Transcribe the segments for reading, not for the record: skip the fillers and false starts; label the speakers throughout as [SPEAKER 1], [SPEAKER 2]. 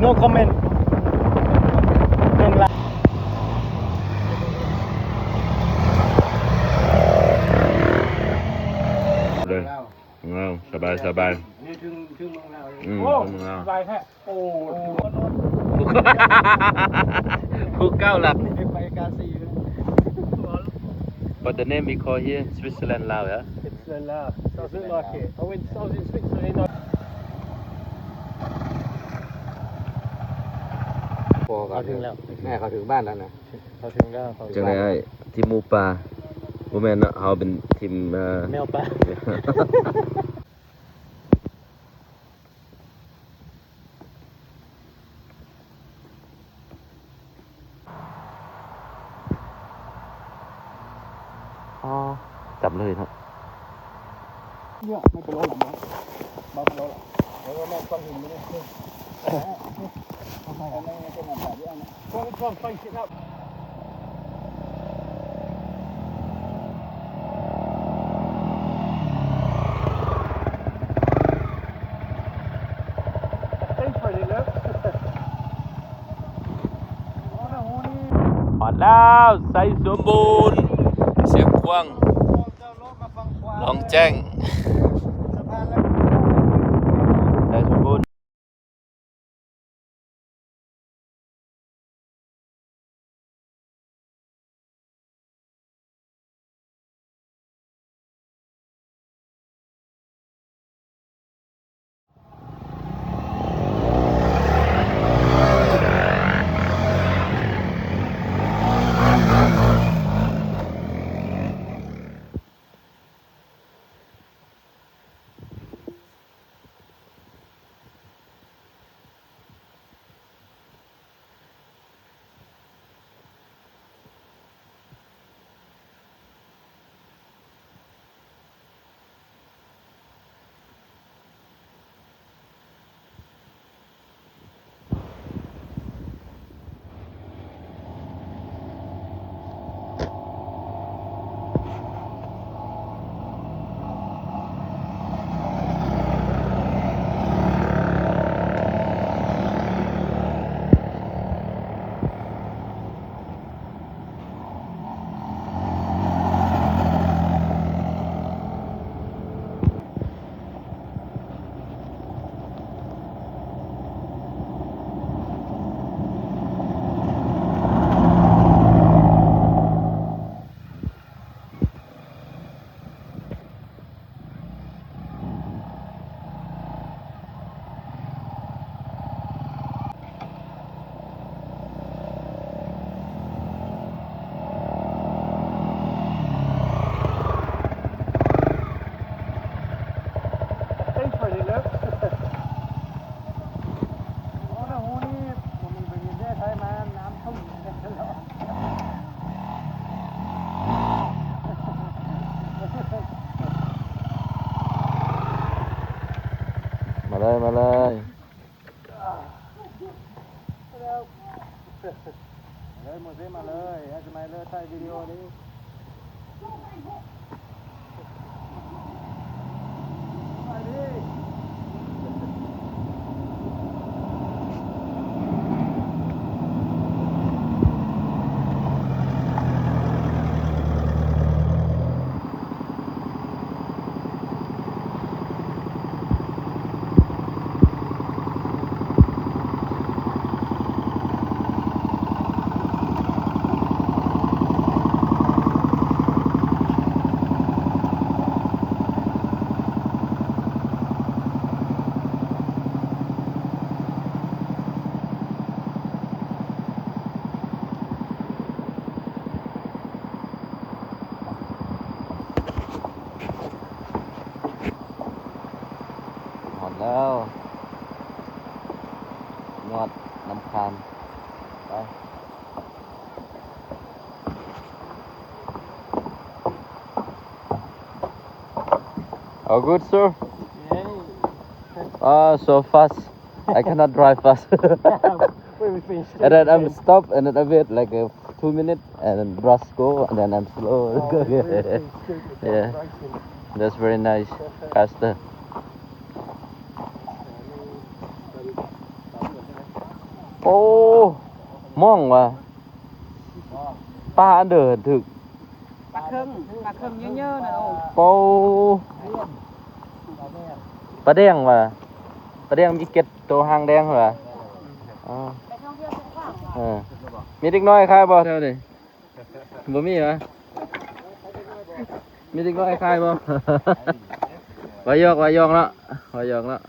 [SPEAKER 1] no comment 1 ล้าน
[SPEAKER 2] เลยสบาย
[SPEAKER 1] นี่ถึงเมืองลาว
[SPEAKER 2] โอ้สบายแท้โอ้ภูเก้าหลัก
[SPEAKER 1] ไปกาซี
[SPEAKER 2] But the name we call here Switzerland Lao, yeah?
[SPEAKER 1] Switzerland Lao. Doesn't like it. I was in Switzerland. เขาถึงแล้วแม่เขาถึงบ้านแล้วนะเขาถึงแล้ว
[SPEAKER 2] จังได๋อ้ายทีมหมูป่าบ่แม่นเนาะเฮาเป็นทีม
[SPEAKER 1] แมวป่า
[SPEAKER 2] อ๋อจับเลยครับ
[SPEAKER 1] เนี่ยไม่เป็นไรหรอกมั้งบ่เป็นไรหรอกแล้วก็แม่ต้องหินไม่ได้ทำไมไม่เป็นแบบนี้นะต้องไฟสิครับ
[SPEAKER 2] หอดแล้วใส่สมบูรณ์เสียงควงลองแจ้งใส่สมบูรณ์มาเลยหมดเลยมาเลยอาจจะมาเลยถ่ายวิดีโอนี้มาดิแล้วนวดน้ำคานไป Oh good sir so fast I cannot drive fast and then I'm stop and then I wait like 2 minutes and then brush go and then I'm slow yeah that's very nice faster โอ้มองว่ะปลาอันเดินถึก
[SPEAKER 3] ปลาเคิงเยอะๆนะโอ้
[SPEAKER 2] โป้ปลาแดงว่ะปลาแดงมีเกล็ดตัวหางแดงว่ะอ๋อ
[SPEAKER 3] ไปท่องเที่ยวเส้นกว้าง
[SPEAKER 2] เออมีเด็กน้อยคายบ่แถวนี้บ่มีเหรอมีเด็กน้อยคายบ่ วายอกแล้ววายอกแล้ว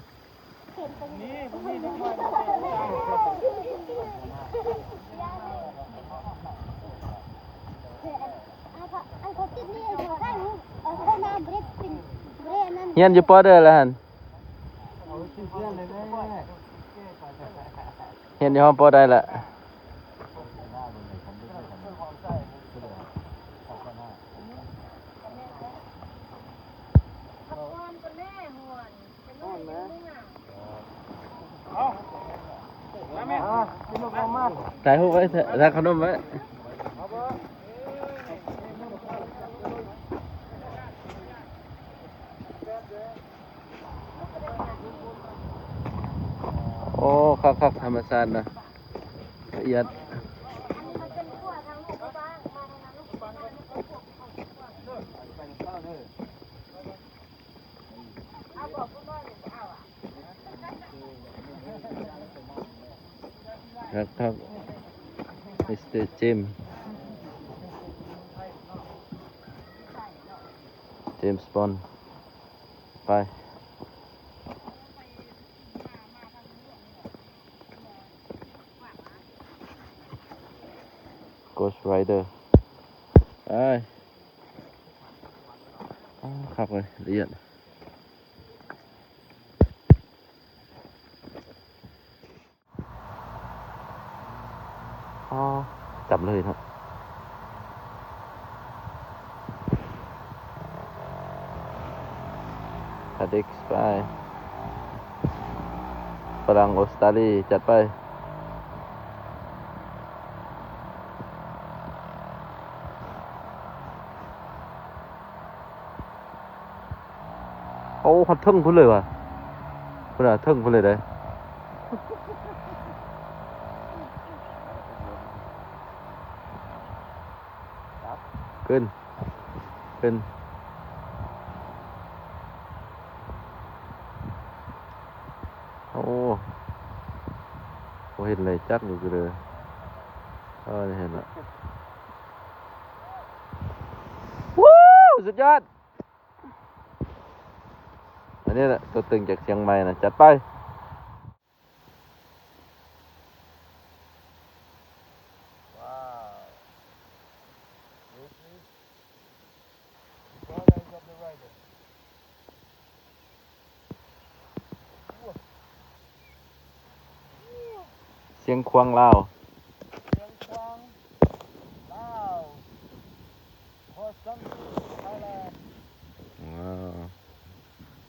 [SPEAKER 2] เฮียนอยู่ปอเด้อแล้วหั่นเฮียนอยู่ห้องปอได้ละ ถ่ายรูปไว้ถ่ายขนมไว้โอ้คักธรรมชาตินะละเอียดครับ Mr. James Bond ไป Ghost Rider ไปครับเลยละเอียดอ๋อจับเลยครับคาเด็กซ์ไปฝรั่งออสเตรเลียจัดไปโอ้ฮอดทึ่งพุ่นเลยว่ะพุ่นอ่ะทึ่งพุ่นเลยได้ขึ้นโอ้เห็นอะไรจักอยู่กันเลยนี่เห็นละวู้สุดยอดอันนี้แหละตัวตึงจากเชียงใหม่นะจัดไปเสียงควงลาว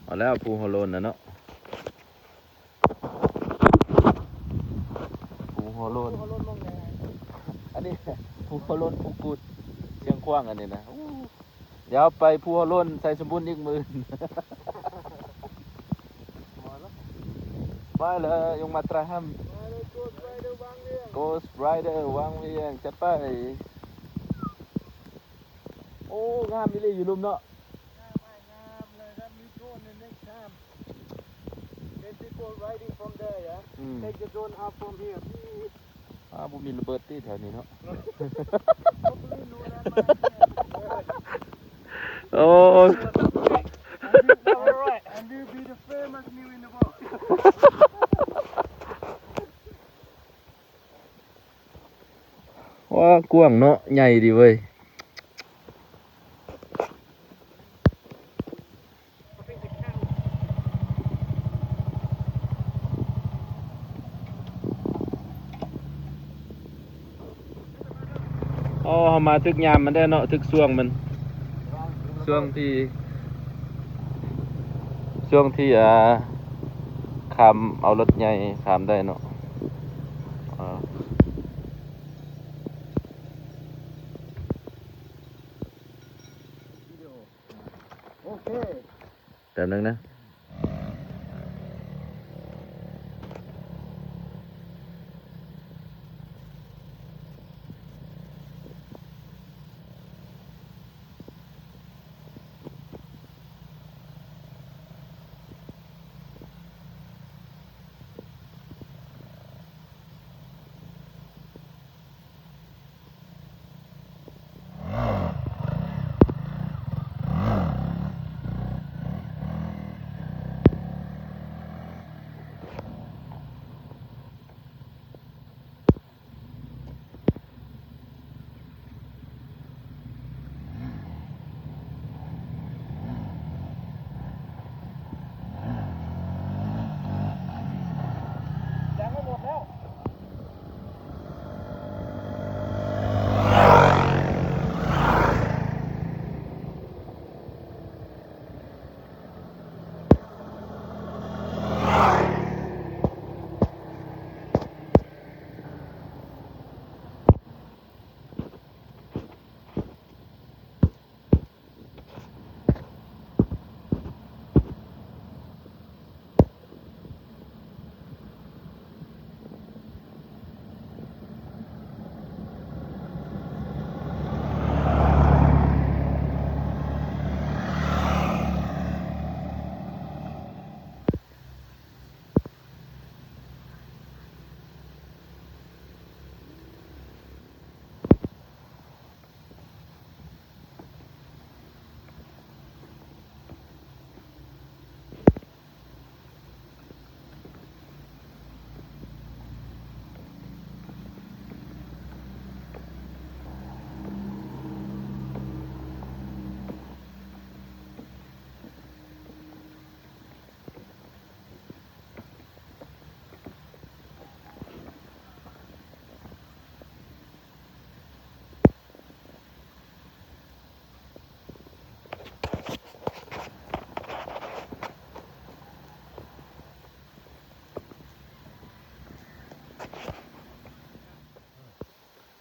[SPEAKER 2] เอาแล้วภูฮอลโลนนะเนาะภูฮอลโลนอันนี้ภูฮอลโลนภูกูดเสียงควงอันนี้นะเดี๋ยวไปภูฮอลโลนใส่สมบูรณ์อีกมือมาเลยยงมาตราห้ำGhost Rider วางเวียงจัดไปโอ้งามนี่เลยอยู่ลุมเนาะ
[SPEAKER 1] Take the drone up from here.
[SPEAKER 2] บุมีระเบิดที่แถวนี้เนาะ โอ้
[SPEAKER 1] Alright, and you be the famous new in the world.
[SPEAKER 2] ว่ากว้างเนาะใหญ่ดีเว้ยอ๋อมาทึกยามมันได้เนาะทึกช่วงมันช่วงที่ขามเอารถใหญ่ขามได้เนาะ
[SPEAKER 1] Okay.
[SPEAKER 2] แต่นึงนะ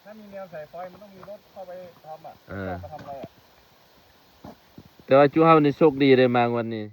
[SPEAKER 1] ถ้ามีแนวสายไฟมันต้องมีรถเข้าไปทำอ่ะมาทำอะไรอ่ะ
[SPEAKER 2] แต่ว่าจูเฮานี่โชคดีเลยมาวันนี้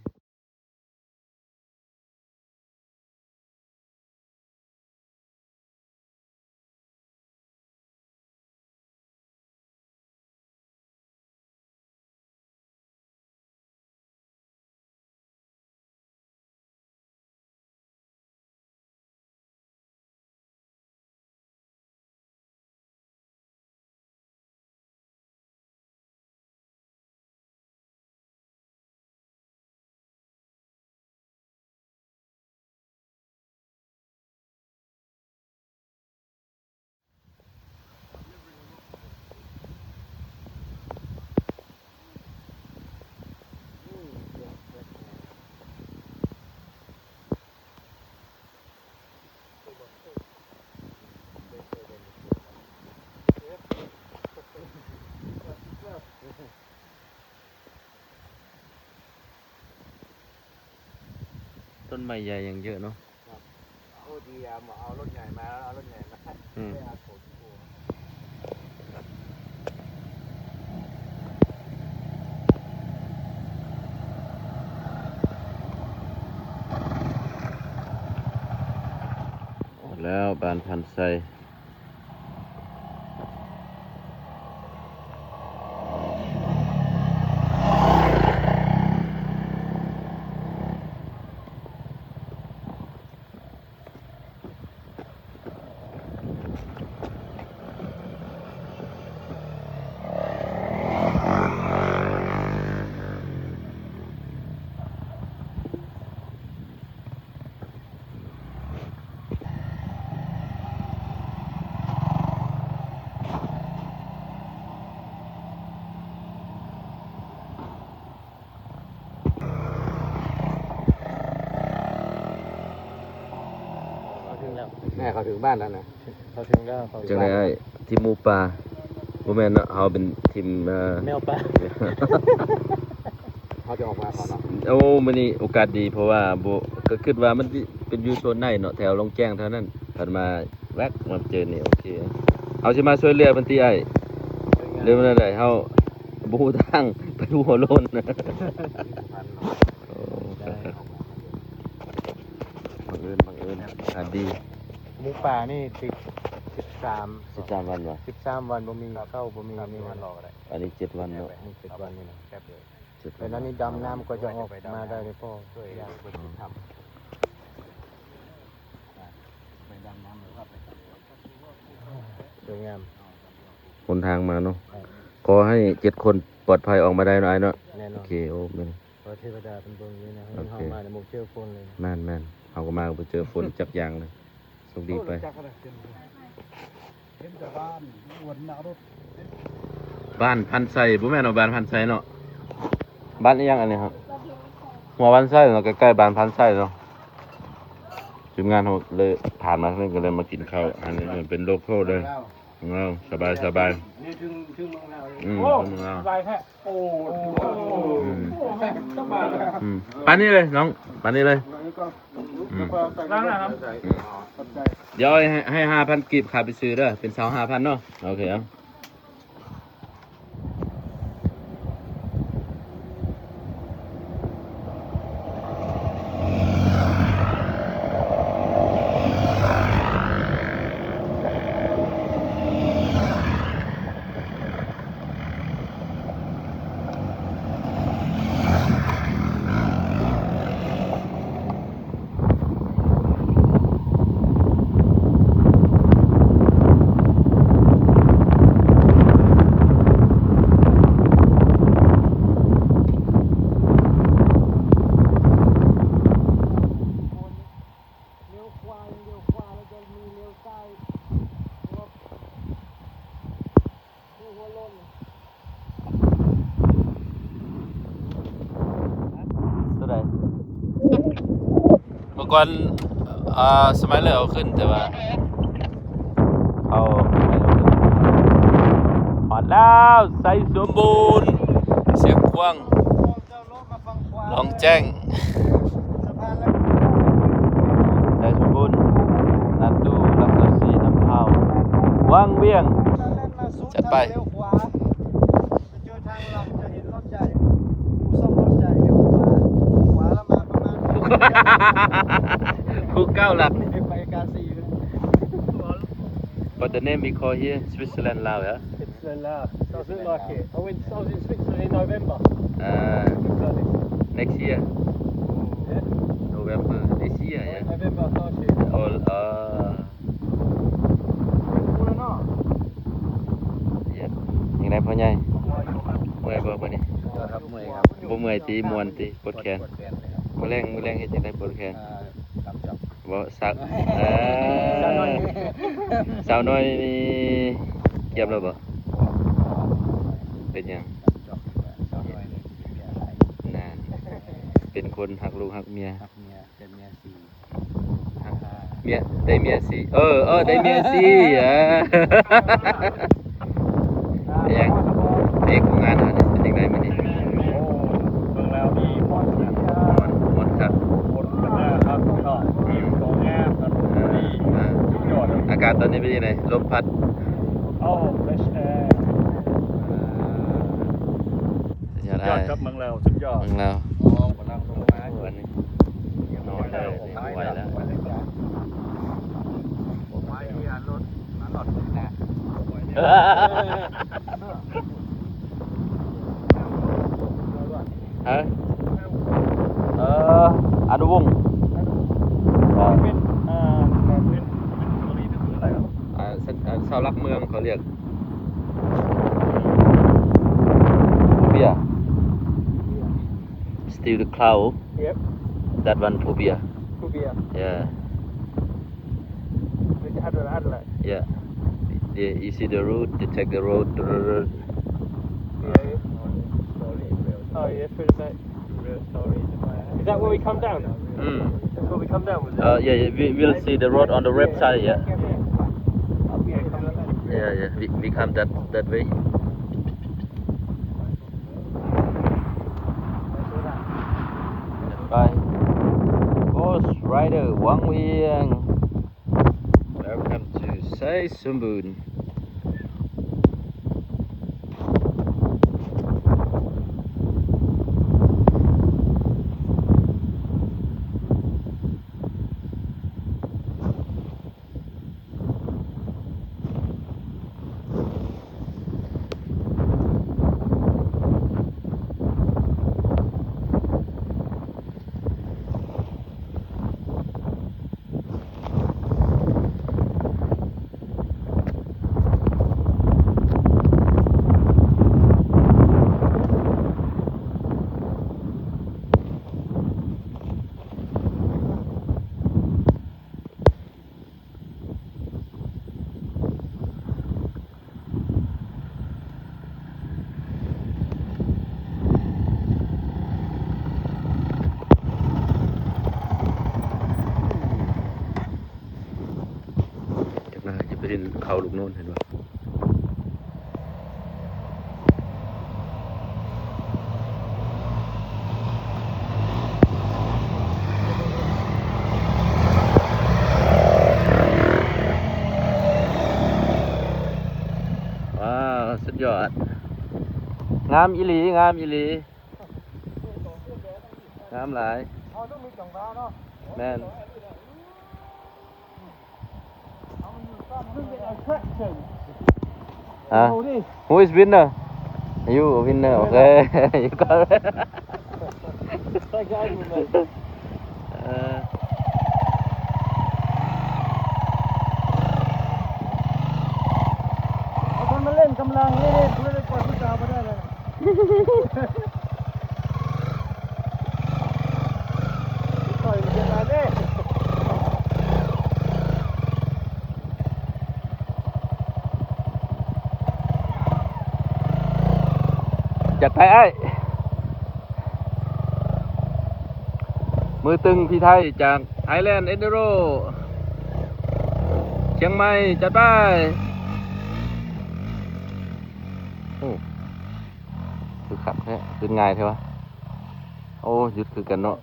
[SPEAKER 2] ต้นไม้ใหญ่ยังเยอะเนาะ
[SPEAKER 1] โอ้ดีอ่ะเอารถใหญ่มาเอารถใหญ่มาไม่เอาโถที่โก
[SPEAKER 2] แล้วบ้านพันไซ
[SPEAKER 1] แม่เขาถึงบ้านแล้วนะเขาถึงแล้วเขา
[SPEAKER 2] จังได๋ทีมหมูป่าบ่แม่นเนาะเฮาเป็นทีม
[SPEAKER 1] แมวป่าเขาจะออกมาก่อนเนาะ
[SPEAKER 2] โอ้มื้อนี้โอกาสดีเพราะว่าบ่ก็คิดว่ามันเป็นอยู่โซนในเนาะแถวลงแจ้งเท่านั้นถัดมาแวกมาเจอนี่โอเคเอาสิมาช่วยเหลือเพิ่นติไอ้เรื่องนั้นได้เฮาบ่ฮู้ทางไปหัวโล้นนะโอ้บังเอิญอ่ะดี
[SPEAKER 1] หมูป่านี่
[SPEAKER 2] 13วันวะ
[SPEAKER 1] 13วันบ่มีเข้าบ่มีนี่มันรออะไร
[SPEAKER 2] อันนี้7วันเนาะ
[SPEAKER 1] นี่7วันนี่นะแป๊บเดียว
[SPEAKER 2] 7
[SPEAKER 1] แต่
[SPEAKER 2] วัน
[SPEAKER 1] นั้นนี่ดำน้ำก็จะออกมาได้เลยพ่อช่วยยากคนทำไปดำน้ำหรือว่าไปสวยงาม
[SPEAKER 2] คนทางมาเนาะขอให้7คนปลอดภัยออกมาได้เนาะไอ้เนาะ
[SPEAKER 1] แน่น
[SPEAKER 2] โอ
[SPEAKER 1] อน
[SPEAKER 2] เคโอ้แม่น
[SPEAKER 1] เพราะเทวดาเป็นเบิ่งนี่นะให้เข้ามาในหมู่เจอคนเลย
[SPEAKER 2] แม่นเฮาก็มาบ่เจอฝนจักอย่างเลยโชคดีไป
[SPEAKER 1] เห็นแต่บ้านอวนหนารถ
[SPEAKER 2] บ้านพันไซบ่แม่นเนาะบ้านพันไซเนาะบ้านอีหยังอันนี้ครับหัวพันไซเนาะใกล้ๆบ้านพันไซเนาะทีมงานเฮาเลยผ่านมาเพิ่นก็เลยมากินข้าวอันนี้มันเป็นโลคอลเลยของเราสบาย
[SPEAKER 1] นี่ถึงเมืองเราเลย
[SPEAKER 2] อืม
[SPEAKER 1] โอ้
[SPEAKER 2] ของเรา
[SPEAKER 1] สบายแท้โอ้สบายเลย
[SPEAKER 2] ปานนี้เลยน้องปานนี้เลยอืม
[SPEAKER 1] ล้างหน้าครับ
[SPEAKER 2] เดี๋ยวให้5,000กีบค่าไปซื้อเด้อเป็น25,000เนาะโอเคเอาตัวใดเมื่อก่อนสมัยเลยเอาขึ้นแต่ว่าเขาไม่เอาขึ้นหอดแล้วใส่สมบูรณ์เสียงกว้างลองแจ้งใส่สมบูรณ์นัดดูรักษา วังเวียง จัดไป
[SPEAKER 1] เลี้ยวขวาจะเจอทางหลักจะเห็นรถใหญ่ผู้ซ่อมรถใหญ่เลี้ยวขวาแล้วมาประมาณ
[SPEAKER 2] คูเก้าหลัก
[SPEAKER 1] ไปกาซีเลย
[SPEAKER 2] But the name we call here Switzerland Lao, yeah?
[SPEAKER 1] Switzerland doesn't like it. I was in Switzerland in November.
[SPEAKER 2] Next year,
[SPEAKER 1] Yeah.
[SPEAKER 2] November this year, yeah.
[SPEAKER 1] November last year.
[SPEAKER 2] All, yeah. ยังไงพ่อใหญ่เมื่อยบ่มื้อนี้
[SPEAKER 1] ครับเมื่อยครับ
[SPEAKER 2] บ่เมื่อยติม่วนติปวดแขนมื้อแรงเฮ็ดจังได๋ปวดแขน
[SPEAKER 1] ครับจับ
[SPEAKER 2] บ่สักสาวน้อยนี่เกียบแล้วบ่เป็นหยัง
[SPEAKER 1] จับสาวน้อยเลย
[SPEAKER 2] นานเป็นคนฮักลูกฮักเมีย
[SPEAKER 1] ครับเมียเป็นเมียสี่
[SPEAKER 2] เมียได้เมียสี่ได้เมียสี่ยังเด็กของงานเฮานี่เป็นจังไดมื้อนี้
[SPEAKER 1] โอ้เบิ่งแล้วมีมอนครับ
[SPEAKER 2] ม่วนครับ
[SPEAKER 1] คนกันนะครับก็มีตัวแง่ครับมีสุดยอด
[SPEAKER 2] อากาศตอนนี้เป็นยังไงลมพัด
[SPEAKER 1] โอ้ fresh air
[SPEAKER 2] สุดยอด
[SPEAKER 1] ยอดครับเมืองแล้วสุดยอด
[SPEAKER 2] เมืองเรา
[SPEAKER 1] อ๋อกำลังลงมา
[SPEAKER 2] วันนี้นอนเลยไม่ไหวแล้ว
[SPEAKER 1] ผมไม้ที่รถมาหลอดนะ
[SPEAKER 2] ฮะอนุวงศ์
[SPEAKER 1] เป็นเป็นตัวนี้เป็นอะไรครับ
[SPEAKER 2] เสาหลักเมืองเขาเรียกโฟเบีย Still the cloud
[SPEAKER 1] Yep
[SPEAKER 2] that one phobia
[SPEAKER 1] Phobia
[SPEAKER 2] yeah
[SPEAKER 1] Adelaide
[SPEAKER 2] yeah you see the road they take the road
[SPEAKER 1] Oh yeah for the real story Is that where we come down? That's where we come down with it?
[SPEAKER 2] yeah we'll see the road on the left side yeah
[SPEAKER 1] Yeah
[SPEAKER 2] we come that wayไป Ghost Rider วังเวียง Welcome to ไซสมบูรณ์จะไปเรียนเขาลูกโน่นเห็นป่ะว้าวสุดยอดงามอีหลีงามอีหลีงามหลาย
[SPEAKER 1] อ๋อต้องมีจังหวะเนาะ
[SPEAKER 2] แม่น
[SPEAKER 1] มันเป็น attraction
[SPEAKER 2] Who is winner? You winner, okay. You got it.
[SPEAKER 1] Thank you, mate. เอาคนมาเล่นกำลังนี่เพื่อได้ปล่อยผู้สาวมาได้เลยปล่อยมันจะมาเด้
[SPEAKER 2] จัดไปไอ้มือตึงพี่ไทยจาก Thailand Enduro เชียงใหม่จัดไปโอ้คือขับแค่คือง่ายใช่ปะโอ้หยุดคือกันเนาะ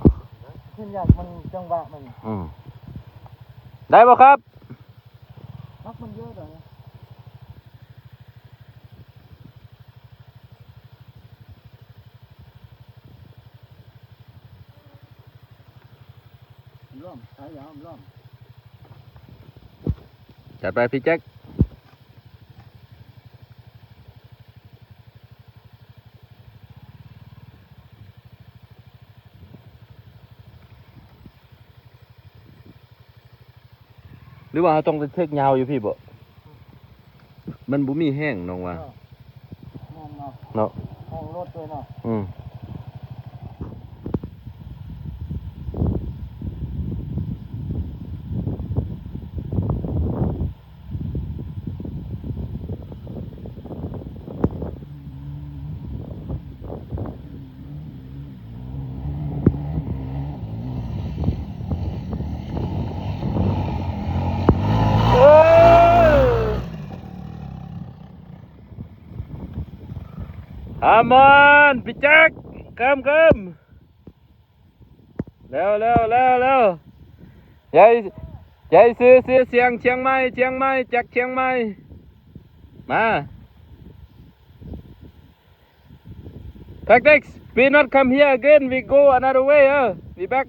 [SPEAKER 1] ขึ้นอยากมันจังหวะมัน
[SPEAKER 2] ได้ป่ะครับ
[SPEAKER 1] นักมันเยอะเลย ร่วมใช้ยามร่วม
[SPEAKER 2] จัดไปพี่แจ็คหรือว่าเราต้องไปเทคยาวอยู่พี่บ่มันบ่มีแห้งน้องว่า
[SPEAKER 1] ห้องเนาะ
[SPEAKER 2] เนาะ
[SPEAKER 1] ห้องรถด้วยเนาะ
[SPEAKER 2] Come on พี่แจ็คเกิมเร็วยายซื้อเสียงเชียงใหม่จากเชียงใหม่มา Tactics we not come here again we go another way we back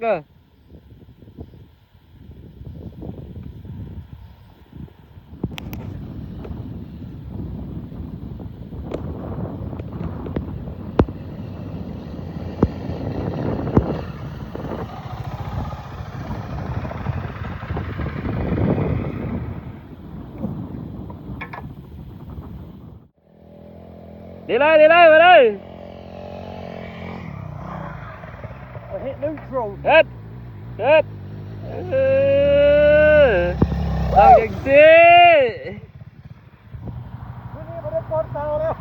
[SPEAKER 2] đi lại vào đây
[SPEAKER 1] hit neutral
[SPEAKER 2] hết tao chẳng xí
[SPEAKER 1] นี่ไม่ได้กดเตาแล้ว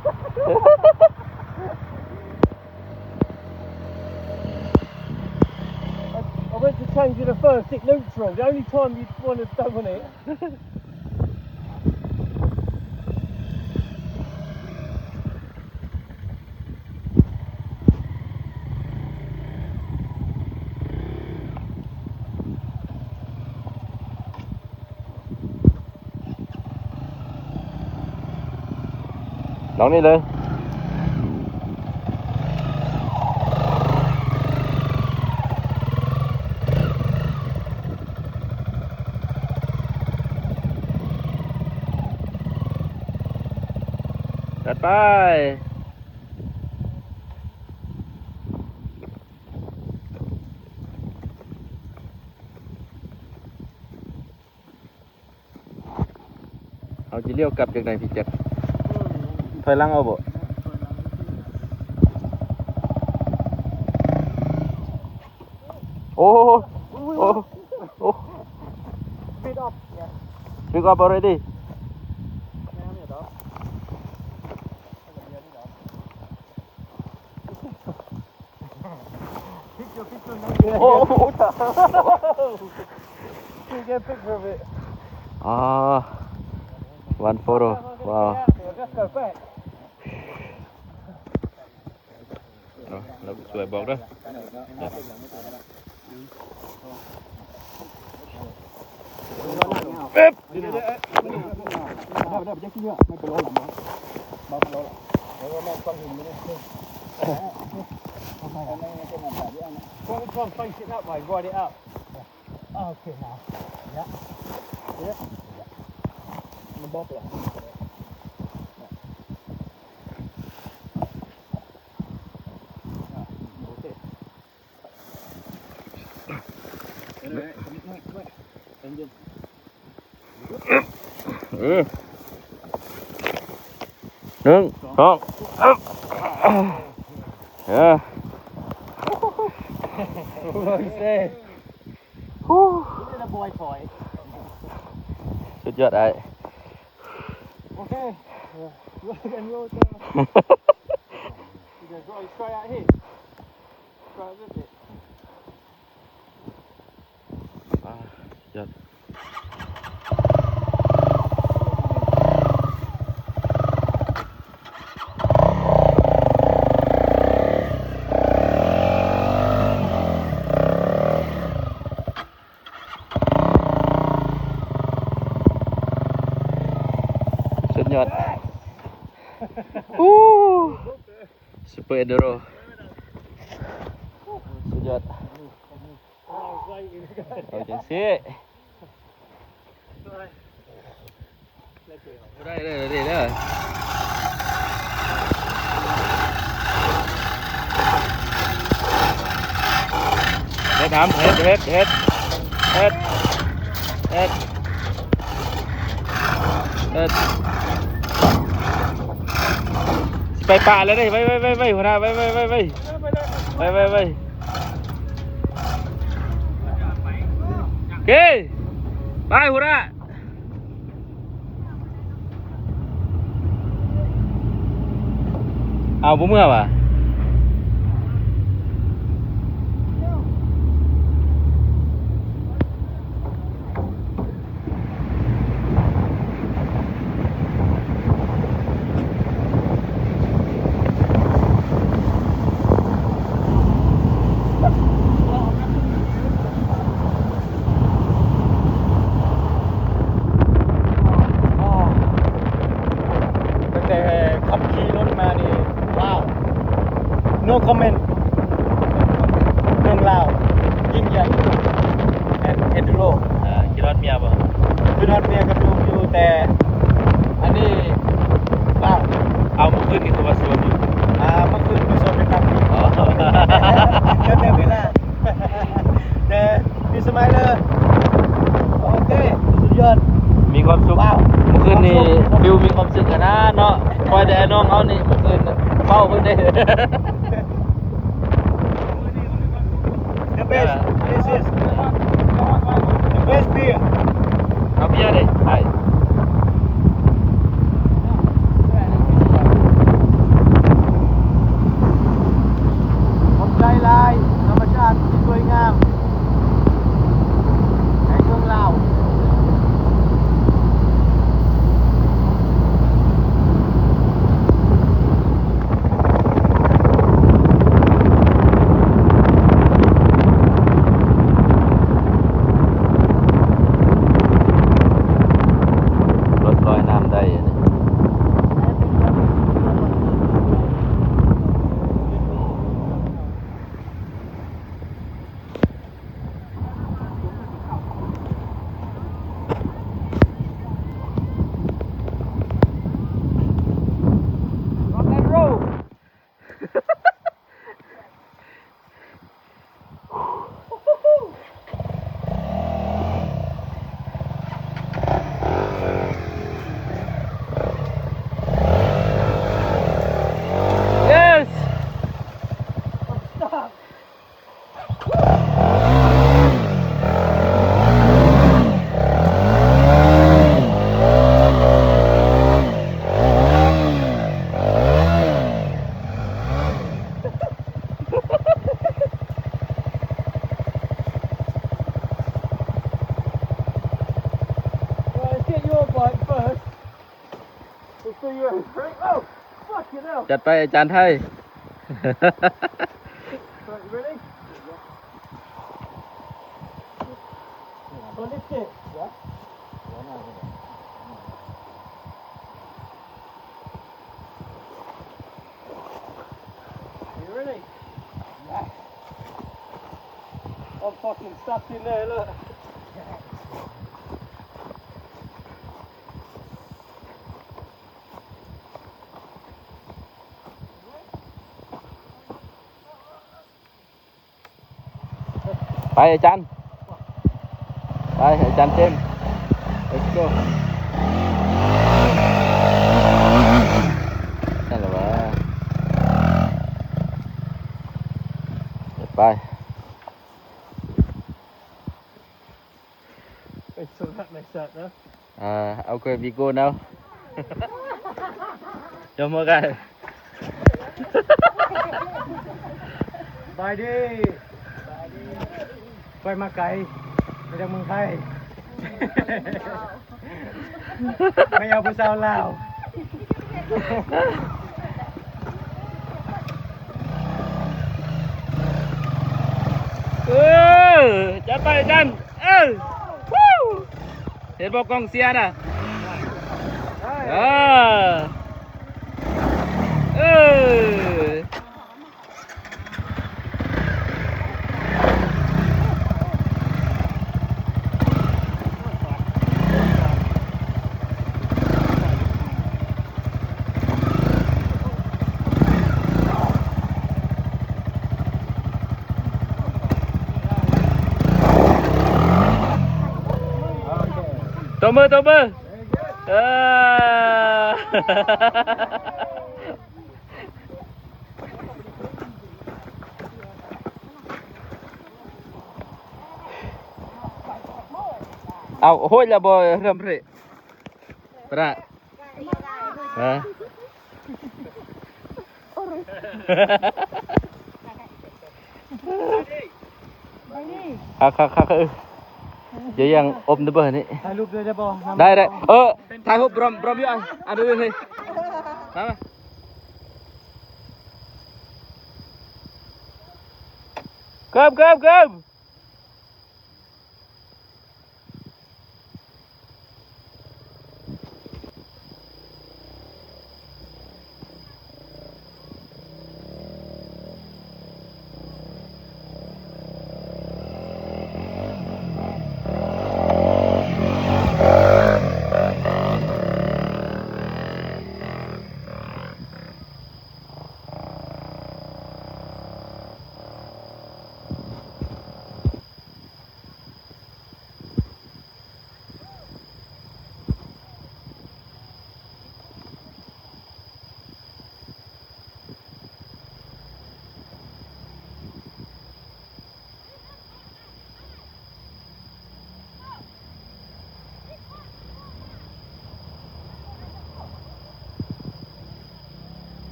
[SPEAKER 1] I went to change it at first, hit neutral, the only time you'd want to stop on it.
[SPEAKER 2] ลองนี่เลยจัดไปเอาจะเลี้ยวกลับจากไหนพี่แจ็คถอยหลังเอาบ่โอ้
[SPEAKER 1] Speed up, yeah.
[SPEAKER 2] pick up already
[SPEAKER 1] Oh, can you get a picture of it?
[SPEAKER 2] One photo wow
[SPEAKER 1] Let's go back.
[SPEAKER 2] แล้วสวยบอกด้วยปึ๊บ
[SPEAKER 1] ได้ยังกินเยอะไม่เป็นไรหรอกบ้าเป็นไรหรอกแล้วก็แม่ต้องหินไปเลยWell, let's try and face it that way, ride it up. Oh, okay, now. Yeah. The bobble.
[SPEAKER 2] Nương, không. Yeah.
[SPEAKER 1] What you say? Look at the boy toy.
[SPEAKER 2] สุดยอดไอ้
[SPEAKER 1] Okay. Look and roll down. You guys rolling straight out here. Straight out with it.
[SPEAKER 2] ยอดสุดยอดซูเปอร์เอโดโรสุดยอด
[SPEAKER 1] Oh,
[SPEAKER 2] เอาจังซี่ได้เด้อเด้อเฮ็ดทำเฮ็ดสิไปป่าเลยเด้ไปหัวหน้าไปเก้ไปหัวหน้าเอาบ่เมื่อว่ะ
[SPEAKER 1] No comment เรื่องราวยิ่งใหญ่ and enduro
[SPEAKER 2] คิดฮอดเมียบ่
[SPEAKER 1] คือฮอดเมียกับลูกอยู่แต่อันนี้ว้าว
[SPEAKER 2] เอาเมื่อคืนนี่คือว่าสวนอยู่
[SPEAKER 1] เมื่อคืนมีโซนเป็นนักบิน
[SPEAKER 2] อ๋อ
[SPEAKER 1] เต็มเวลาแต่มีสมัยเลยโอเคสุดยอด
[SPEAKER 2] มีความสุข
[SPEAKER 1] ว้าว
[SPEAKER 2] เมื่อคืนนี่ฟิวมีความสุขกันนะเนาะปล่อยแต่น้องเฮานี่เมื่อคืนเฝ้าเพิ่นได้
[SPEAKER 1] The best this is the best beer
[SPEAKER 2] เอาเบียร์ดิไป
[SPEAKER 1] ผมใจลายธรรมชาติที่สวยงามในเมืองลาว
[SPEAKER 2] รถลอยน้ำได้อันนี้จัดไปอาจารย์ไทย
[SPEAKER 1] Ready? So lift it. Yeah. You ready? Yeah. I'm fucking stuck in there, look.
[SPEAKER 2] ไปอาจารย์ไปอาจารย์เจมส์
[SPEAKER 1] Let's go.
[SPEAKER 2] นั่นแหละวะไป
[SPEAKER 1] It's so hot like that, huh?
[SPEAKER 2] เอาเคยวีโก้แล้วจมกัน
[SPEAKER 1] Bye đi. ไปมาไกลไปจากเมืองไทย ไม่เอาผู้สาวลาว
[SPEAKER 2] จัดไปอาจารย์วู้เห็นบอกกองเสียน่ะ มือเอาโหยละบ่เริ่มริปะฮะค่ะเดี๋ยวยังอมได้บ่นี่
[SPEAKER 1] ถ่ายรูปด้วยได้บ่
[SPEAKER 2] ได้ถ่ายรูปพร้อมอยู่อ่ะดูนี่มาเกิบ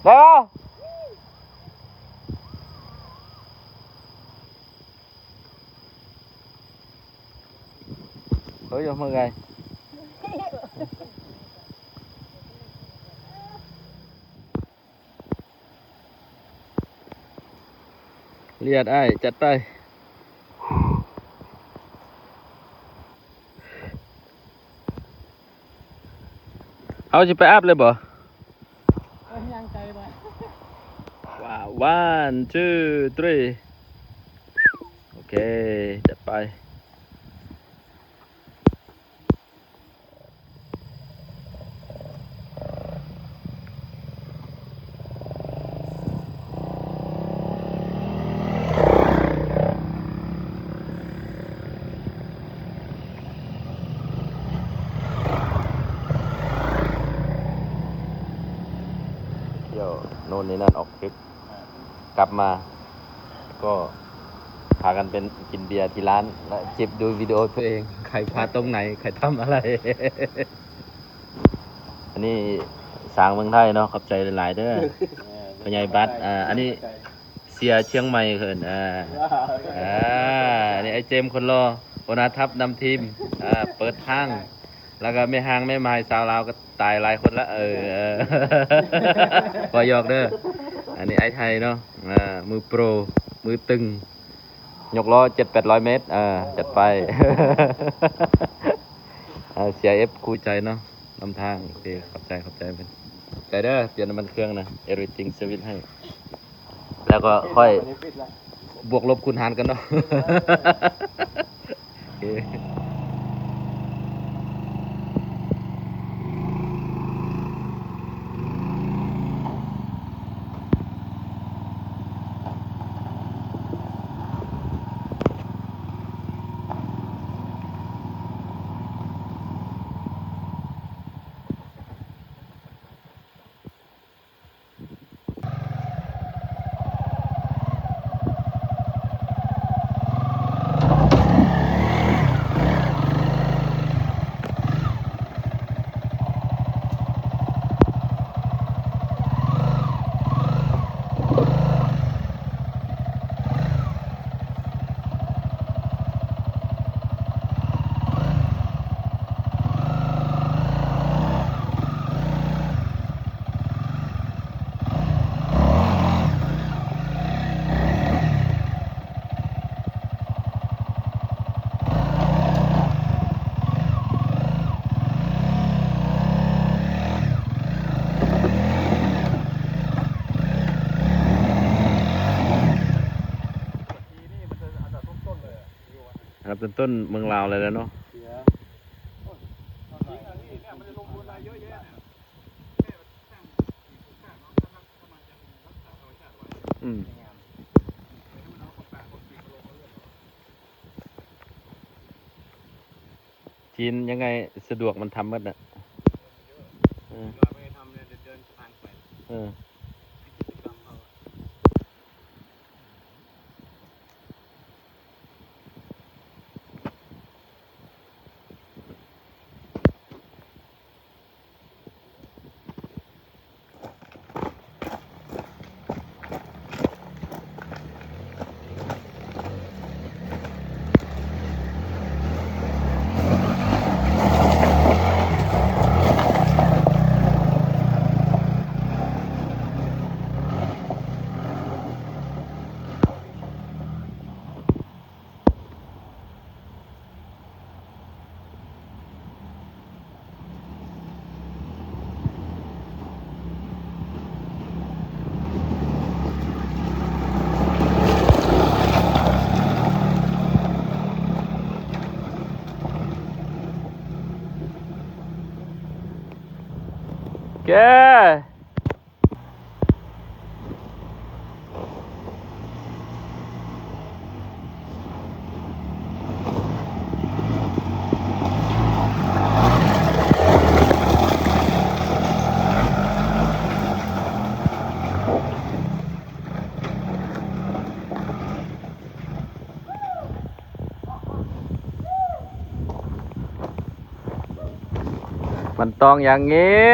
[SPEAKER 2] แล้วเฮ้ยมือไงเลียดไอ้จัดไปเอาจะไปอาบเลยบ่
[SPEAKER 1] ยังใจบ่
[SPEAKER 2] ว้าว 1 2 3โอเคจัดไปเดี๋ยวโน่นนี่นั่นออกทริปกลับมาก็พากันเป็นกินเบียร์ที่ร้านและจิบดูวิดีโอตัวเองใครพาตรงไหนใครทำอะไร อันนี้สร้างเมืองไทยเนาะขอบใจหลายๆเด้อพ่อใหญ่บัตรอันนี้เสียเชียงใหม่เขินนี่ไอ้เจมคนรอหัวหน้าทัพนำทีมเปิดห้างแล้วก็ไม่ห่างไม่ไม้สาวลาวก็ตายหลายคนละพอหยอกเด้ออันนี้ไอ้ไทยเนาะมือโปรมือตึงยกล้อ 7-800 เมตรจัดไป เสีย F คู่ใจเนาะนำทางโอเคขอบใจเป็นใจเด้อเปลี่ยนน้ำมันเครื่องนะ everything service ให้แล้วก็ค่อยบวกลบคูณหารกันเนาะ โอเค ต้นเมืองลาวเลยแล้วเนาะอืมจีนยังไงสะดวกมันทำหมดอ่ะเออแกมันต้องอย่างงี้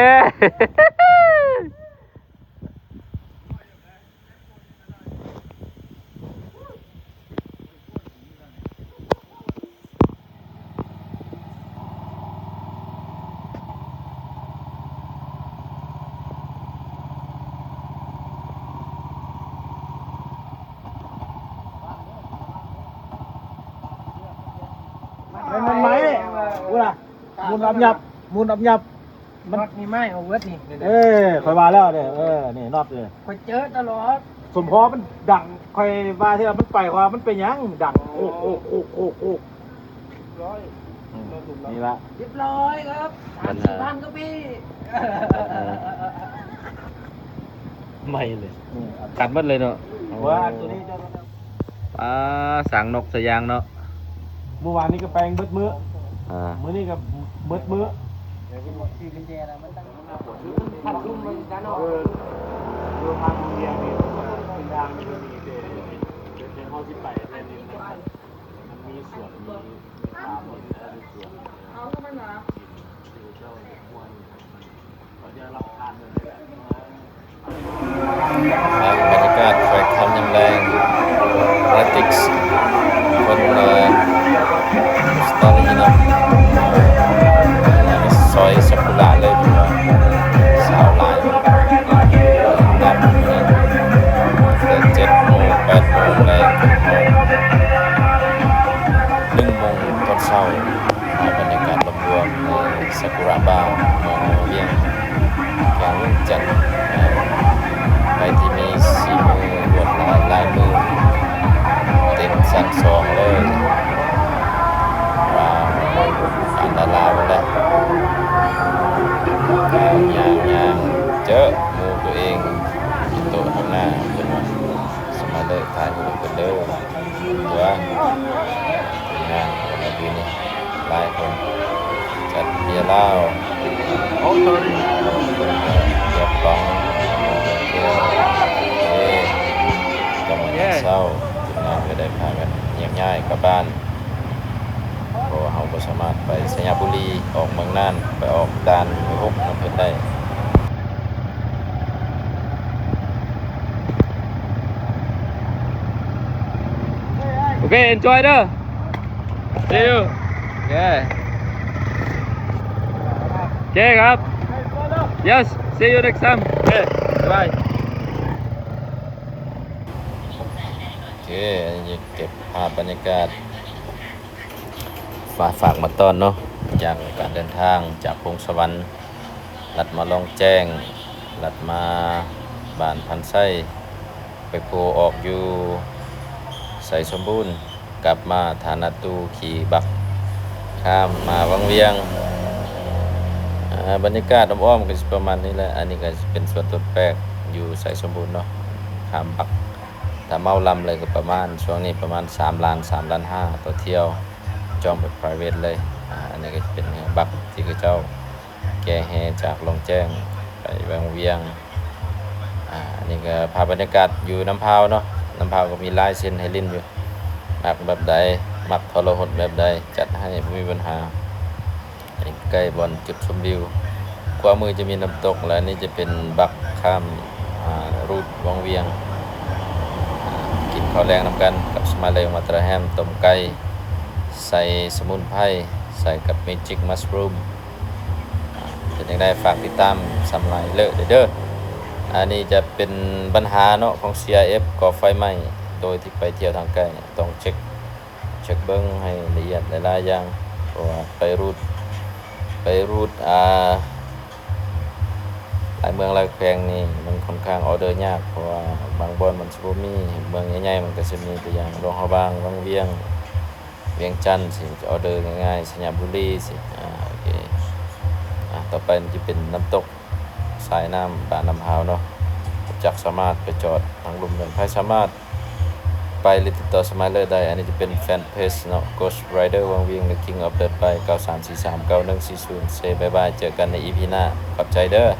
[SPEAKER 1] มันไหมว่ามูลอับยับมูลอับยับ
[SPEAKER 3] มันมีไม้เอาเวทนี่
[SPEAKER 1] คอยมาแล้วเนี่ยนี่นอดเลย
[SPEAKER 3] คอยเจอตลอด
[SPEAKER 1] สมพอมันดังคอยมาที่มันไปว่ามันเป็นยังดังโอ้นี่ละ
[SPEAKER 3] เรียบร้อยครับ30,000ก็พี่
[SPEAKER 2] ไม่เลยกัดหมดเลยเนาะ
[SPEAKER 1] ว่าตัวนี้จะ
[SPEAKER 2] สั่งนกสยางเนาะ
[SPEAKER 1] เมื่อวานนี้ก็แปลงเบิดมื้อ มื้อนี้ก็เบิดมื้อ
[SPEAKER 3] ที่เป็นแย่แล้วมันตั้งขัดลุ่มมันด้านนอก
[SPEAKER 1] ดูทางเรียนนี่เป็นทางที่มีเป็นห้องที่ไปแน่นี่มันมีสวนมีตามมีสวน
[SPEAKER 3] เอาเข้ามาหนา
[SPEAKER 2] บรรยากาศไฟคำยำแรงแรติกส์คนสตอรี่เนาะซอยสักุระเลยดูว่าสาวหลายดับเนี่ย7 โมง 8 โมงแรง1 โมงตอนเช้าบรรยากาศรวมๆสักุระบ้างเมืองเวียงแกงเวียงจันทร์ไปที่มีสีมือลวดลายมือเต็มชั้น2เลยว้าวการดาราไปแล้วย่างเจอหมูตัวเองอยู่โต๊ะข้างหน้าเป็นว่าสมาเลยถ่ายรูปกันเด้อตัวงานวันนี้นี่หลายคนจัดเบียร์เหล้าเบียร์ปองเบียร์กำลังเศร้าทีมงานก็ได้พากันง่ายๆกลับบ้านเพราะว่าเราก็สามารถไปสัญญาบุรีออกเมืองน่านไปออกด่านไปฮุกน้ำเพชรได้ Okay, enjoy เด้อ See you. Yeah. Okay ครับ Yes, see you next time. Okay, bye. โอเคเก็บภาพบรรยากาศฝากมาต้อนเนาะอย่างการเดินทางจากพงสวรรค์ลัดมาลองแจ้งลัดมาบ้านพันไส้ไปโพออกอยู่ใส่สมบูรณ์ กลับมาฐานะตูขี่บักข้ามมาวังเวียงบรรยากาศอ้อมๆก็สิประมาณนี้แหละอันนี้ก็เป็นสวนต้นแป้งอยู่ไสสมบูรณ์เนาะข้ามบักถ้าเมาลำเลยก็ประมาณช่วงนี้ประมาณ3 ล้าน3 ล้าน 5ต่อเที่ยวจองแบบ private เลยอันนี้ก็จะเป็นบักที่เขาเจ้าแก่แห่จากลงแจ้งไปวังเวียงอันนี้ก็ภาพบรรยากาศอยู่น้ำพาวเนาะน้ำพาวก็มีลายเส้นให้ลิ้นอยู่มักแบบใดมักทรหดแบบใดจัดให้ไม่มีปัญหาใกล้บอนจุดชมวิวขวามือจะมีน้ำตกและนี่จะเป็นบักข้ามรูทวังเวียงกินข้าวแรงนำกันกับสมาเลมาตราแฮมต้มไก่ใส่สมุนไพรใส่กับเมจิกมัสรูมเป็นยังไงฝากติดตามสำหรับเลอะเด้ออันนี้จะเป็นปัญหาเนาะของ CIF ก่อไฟไหม้โดยที่ไปเที่ยวทางไกลต้องเช็คเบิ้งให้ละเอียดหลายๆอย่างเพราะว่าไปรูทหลายเมืองหลายแขวงนี่มันค่อนข้างออเดอร์ยากเพราะว่าบางบ่อนมันสิบ่มีเมืองใหญ่ๆมันก็สิมีตัวอย่างหลวงพระบางวังเวียงจันทน์สิจะออเดอร์ง่ายๆสยามบุรีสิโอเคต่อไปจะเป็นน้ำตกสายน้ำบ้านน้ำพาวเนาะจากสามารถไปจอดทางลุมเดินไผสามารถไปหรือติดต่อสมัยเลยได้อันนี้จะเป็นแฟนเพจเนาะ Ghost Rider วังเวียง The King of Dirt ไป93439140เซบายบายเจอกันใน EP หน้าขอบใจเด้อ